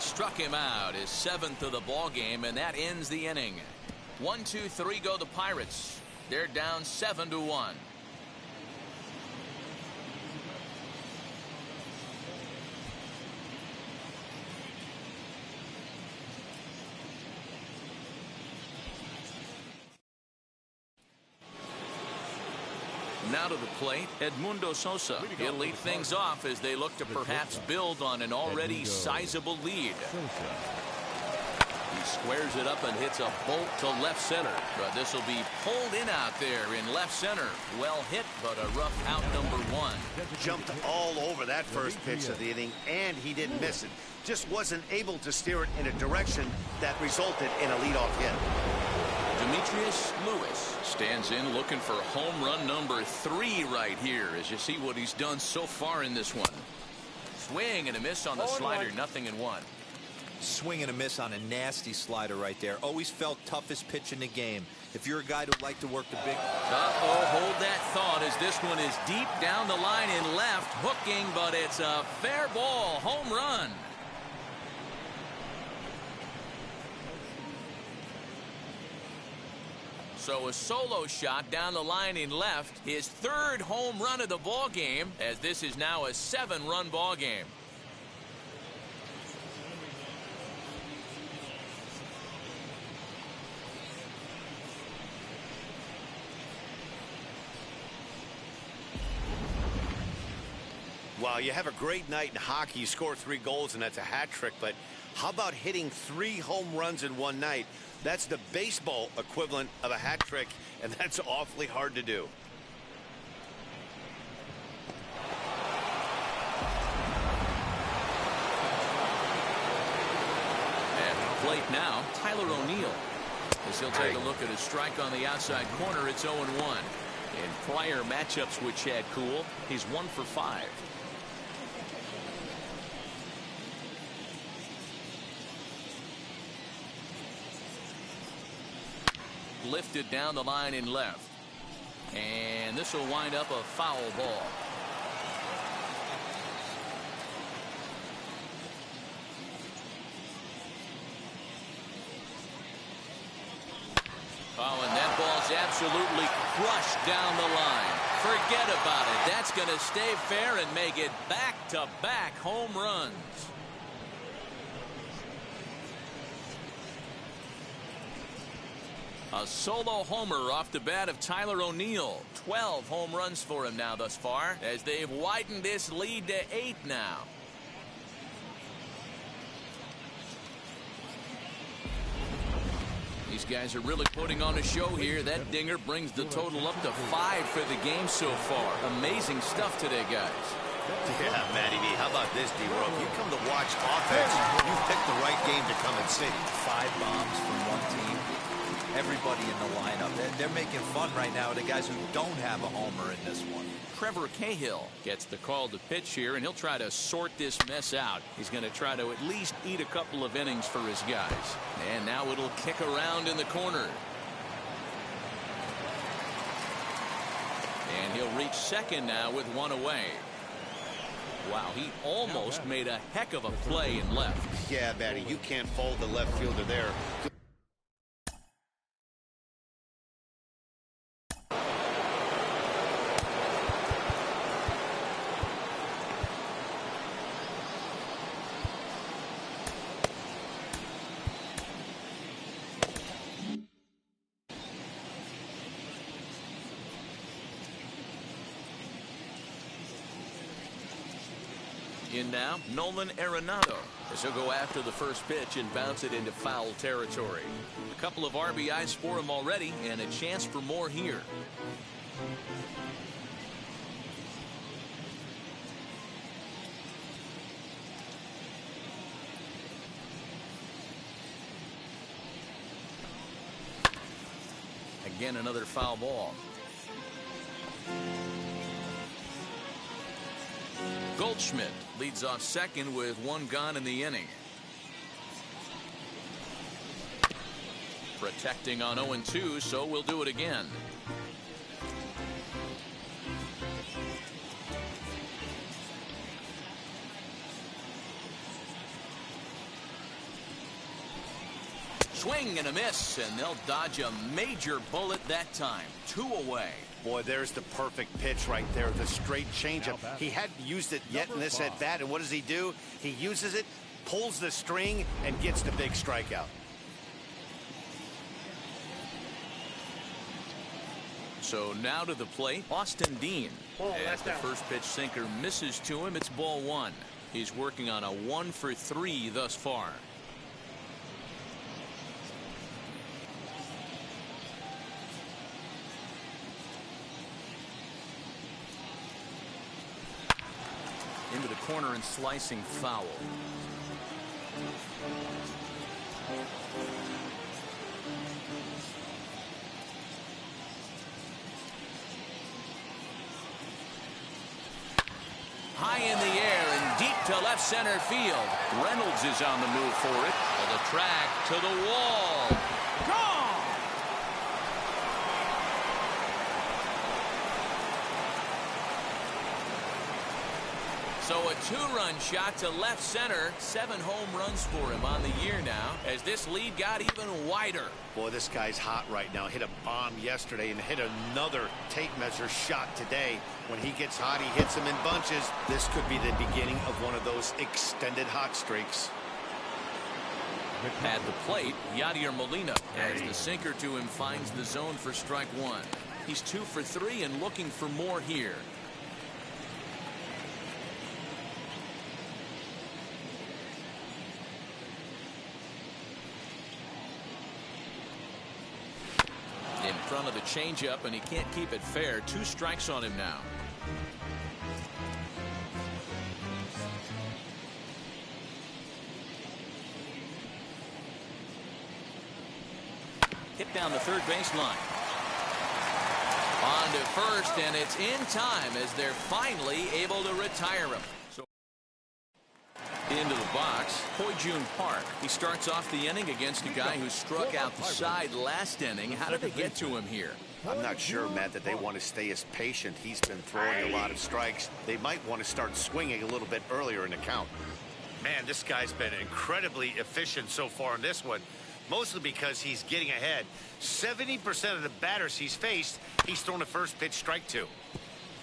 Struck him out, his 7th of the ball game, and that ends the inning. 1-2-3 go the Pirates. They're down 7-1. Now to the plate, Edmundo Sosa. He'll lead things off as they look to perhaps build on an already sizable lead. Sosa. Squares it up and hits a bolt to left center. But this will be pulled in out there in left center. Well hit, but a rough out number 1. Jumped all over that first pitch of the inning, and he didn't miss it. Just wasn't able to steer it in a direction that resulted in a leadoff hit. Demetrius Lewis stands in looking for home run number 3 right here as you see what he's done so far in this one. Swing and a miss on the slider, 0-1. Swing and a miss on a nasty slider right there. Always felt toughest pitch in the game. If you're a guy who'd like to work the big... Hold that thought as this one is deep down the line in left, hooking, but it's a fair ball, home run. So a solo shot down the line in left, his 3rd home run of the ball game, as this is now a 7-run ball game. Wow, you have a great night in hockey. You score 3 goals, and that's a hat trick. But how about hitting 3 home runs in one night? That's the baseball equivalent of a hat trick, and that's awfully hard to do. At the plate now, Tyler O'Neill. As he'll take a look at a strike on the outside corner, it's 0-1. In prior matchups with Chad Kuhl, he's 1 for 5. Lifted down the line in left. And this will wind up a foul ball. Oh, and that ball's absolutely crushed down the line. Forget about it. That's going to stay fair and make it back-to-back home runs. A solo homer off the bat of Tyler O'Neill. 12 home runs for him now thus far, as they've widened this lead to 8 now. These guys are really putting on a show here. That dinger brings the total up to 5 for the game so far. Amazing stuff today, guys. Yeah, Matty B, how about this, D-Rope? You come to watch offense, you picked the right game to come and see. 5 bombs from one team. Everybody in the lineup. They're making fun right now of the guys who don't have a homer in this one. Trevor Cahill gets the call to pitch here, and he'll try to sort this mess out. He's going to try to at least eat a couple of innings for his guys. And now it'll kick around in the corner. And he'll reach second now with 1 away. Wow, he almost made a heck of a play in left. Yeah, Matty, you can't fold the left fielder there. In now, Nolan Arenado, as he'll go after the first pitch and bounce it into foul territory. A couple of RBIs for him already, and a chance for more here. Again, another foul ball. Goldschmidt leads off second with 1 gone in the inning. Protecting on 0-2, so we'll do it again. Swing and a miss, and they'll dodge a major bullet that time. 2 away. Boy, there's the perfect pitch right there, the straight changeup. He hadn't used it yet in this at-bat, and what does he do? He uses it, pulls the string, and gets the big strikeout. So now to the plate, Austin Dean. As the first pitch sinker misses to him, it's ball 1. He's working on a 1 for 3 thus far. corner and slicing foul. High in the air and deep to left center field. Reynolds is on the move for it. To the track, to the wall. Gone! So a two-run shot to left center. 7 home runs for him on the year now as this lead got even wider. Boy, this guy's hot right now. Hit a bomb yesterday and hit another tape measure shot today. When he gets hot, he hits them in bunches. This could be the beginning of one of those extended hot streaks. At the plate, Yadier Molina as the sinker to him finds the zone for strike one. He's 2 for 3 and looking for more here. In front of the changeup, and he can't keep it fair. 2 strikes on him now. Hit down the third baseline. On to first, and it's in time as they're finally able to retire him. So into the box, Hoy-Jun Park. He starts off the inning against a guy who struck out the side last inning. How did they get to him here? I'm not sure, Matt, that they want to stay as patient. He's been throwing a lot of strikes. They might want to start swinging a little bit earlier in the count. Man, this guy's been incredibly efficient so far in this one, mostly because he's getting ahead. 70% of the batters he's faced, he's thrown a first pitch strike to.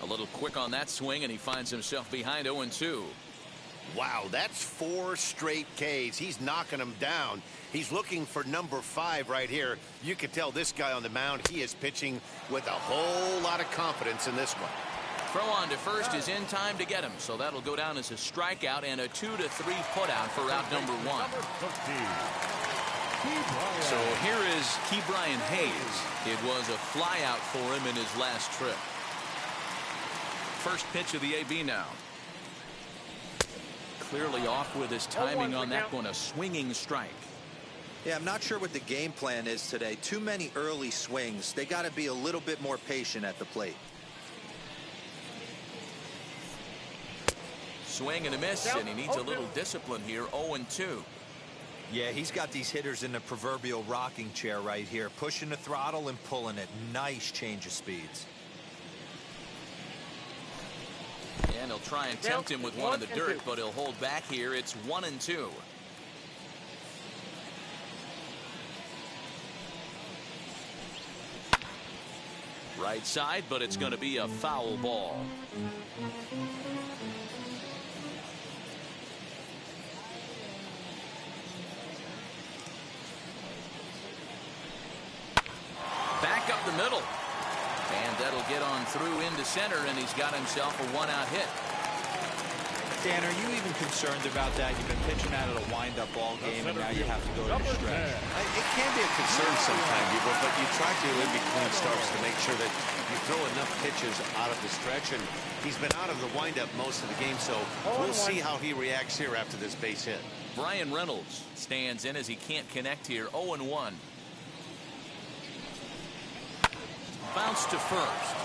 A little quick on that swing, and he finds himself behind 0-2. Wow, that's 4 straight Ks. He's knocking them down. He's looking for number 5 right here. You can tell this guy on the mound, he is pitching with a whole lot of confidence in this one. Throw on to first is in time to get him, so that'll go down as a strikeout and a 2-3 putout for out number 1. So here is Ke'Bryan Hayes. It was a flyout for him in his last trip. First pitch of the AB now. Clearly off with his timing on that one, a swinging strike. Yeah, I'm not sure what the game plan is today. Too many early swings. They got to be a little bit more patient at the plate. Swing and a miss, and he needs a little discipline here. 0-2. Yeah, he's got these hitters in the proverbial rocking chair right here, pushing the throttle and pulling it. Nice change of speeds. And he'll try and tempt him with one in the dirt, but he'll hold back here. It's 1-2. Right side, but it's going to be a foul ball. Back up the middle. And that'll get on through into center, and he's got himself a 1-out hit. Dan, are you even concerned about that? You've been pitching out of a wind-up ball game, and now you have to go to the stretch. It can be a concern sometimes, but you try to in between starts to make sure that you throw enough pitches out of the stretch, and he's been out of the windup most of the game, so we'll see how he reacts here after this base hit. Bryan Reynolds stands in as he can't connect here. 0-1. Bounce to first.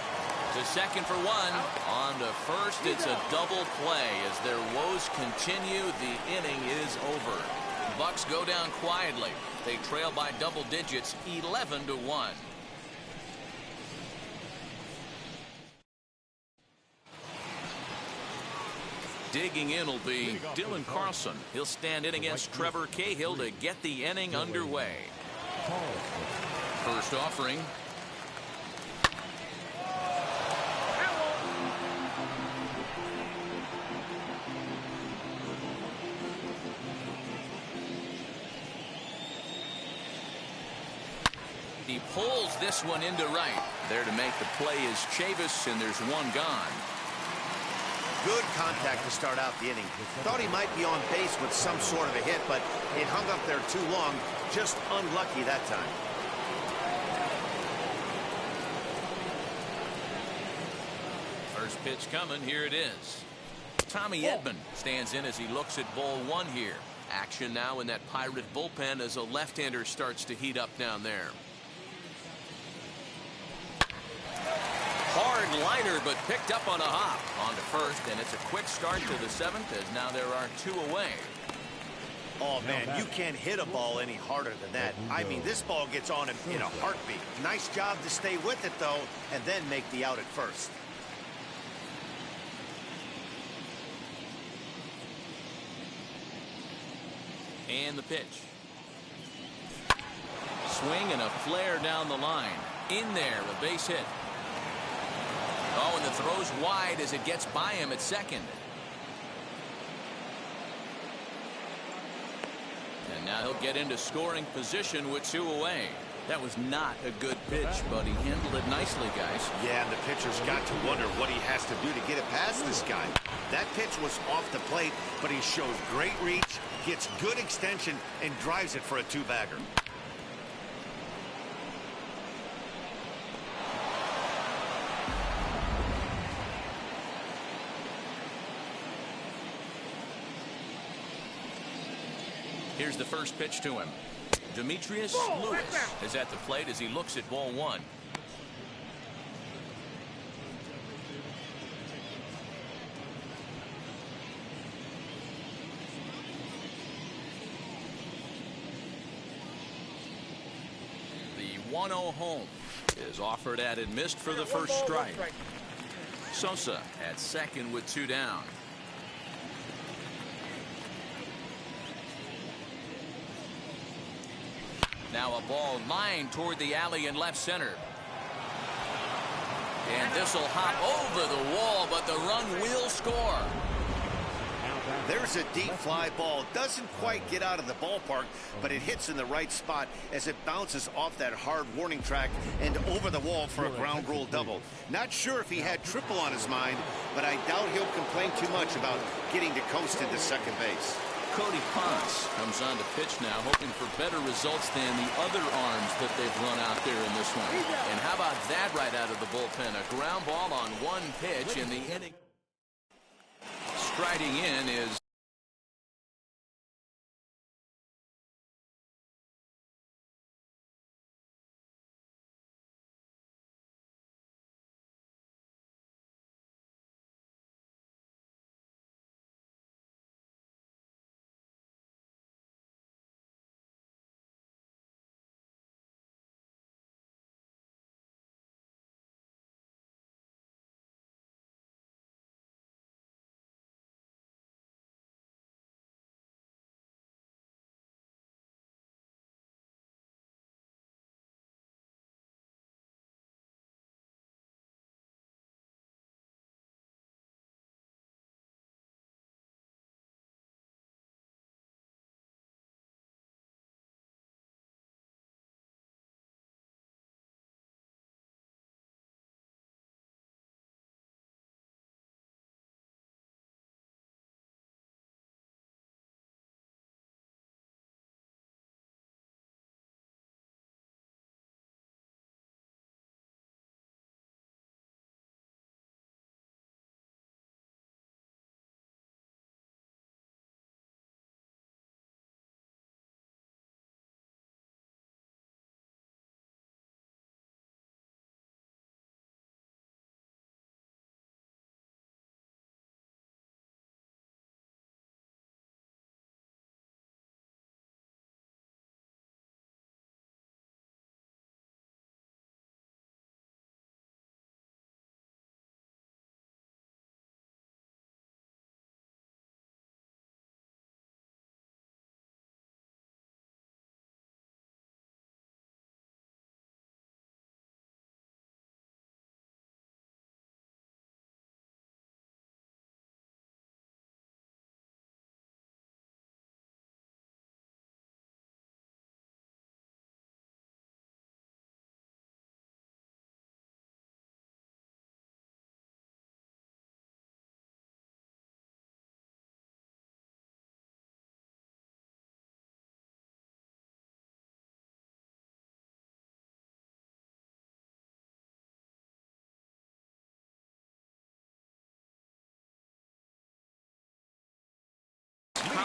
To second for 1. On to first. It's a double play as their woes continue. The inning is over. Bucks go down quietly. They trail by double digits, 11-1. Digging in will be Dylan Carlson. He'll stand in against Trevor Cahill to get the inning underway. First offering. He pulls this one into right. There to make the play is Chavis, and there's one gone. Good contact to start out the inning. Thought he might be on base with some sort of a hit, but it hung up there too long. Just unlucky that time. First pitch coming. Here it is. Tommy Edman stands in as he looks at ball one here. Action now in that Pirate bullpen as a left-hander starts to heat up down there. Hard liner, but picked up on a hop. On to first, and it's a quick start to the seventh as now there are 2 away. Oh, man, you can't hit a ball any harder than that. I mean, this ball gets on him in a heartbeat. Nice job to stay with it, though, and then make the out at first. And the pitch. Swing and a flare down the line. In there, a base hit. Oh, and the throw's wide as it gets by him at second. And now he'll get into scoring position with 2 away. That was not a good pitch, but he handled it nicely, guys. Yeah, and the pitcher's got to wonder what he has to do to get it past this guy. That pitch was off the plate, but he shows great reach, gets good extension, and drives it for a 2-bagger. Here's the first pitch to him. Demetrius Lewis is at the plate as he looks at ball one. The 1-0 home is offered at and missed for the first strike. Sosa at second with 2 down. Now a ball lined toward the alley in left center. And this will hop over the wall, but the run will score. There's a deep fly ball. Doesn't quite get out of the ballpark, but it hits in the right spot as it bounces off that hard warning track and over the wall for a ground rule double. Not sure if he had triple on his mind, but I doubt he'll complain too much about getting to coast into second base. Cody Ponce comes on to pitch now, hoping for better results than the other arms that they've run out there in this one. And how about that right out of the bullpen? A ground ball on 1 pitch in the inning. Striding in is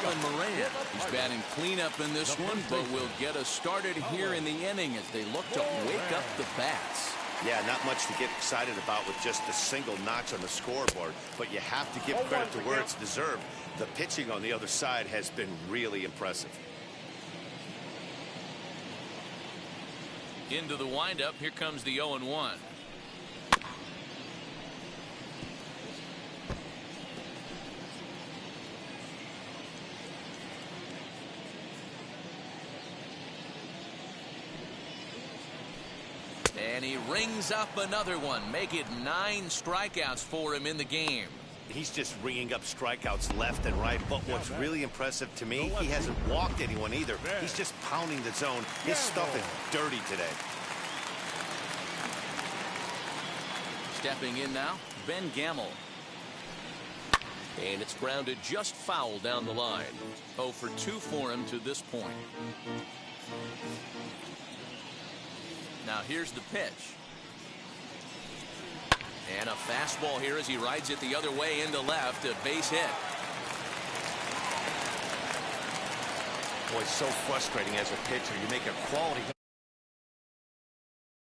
Colin Moran. He's batting cleanup in this one, but will get us started here in the inning as they look to wake up the bats. Yeah, not much to get excited about with just a single notch on the scoreboard, but you have to give credit to where it's deserved. The pitching on the other side has been really impressive. Into the windup, here comes the 0-1. And he rings up another one. Make it 9 strikeouts for him in the game. He's just ringing up strikeouts left and right, but what's really impressive to me, he hasn't walked anyone either. He's just pounding the zone. His stuff is dirty today. Stepping in now, Ben Gamel. And it's grounded just foul down the line. 0 for 2 for him to this point. Now here's the pitch. And a fastball here as he rides it the other way into left. A base hit. Boy, it's so frustrating as a pitcher. You make a quality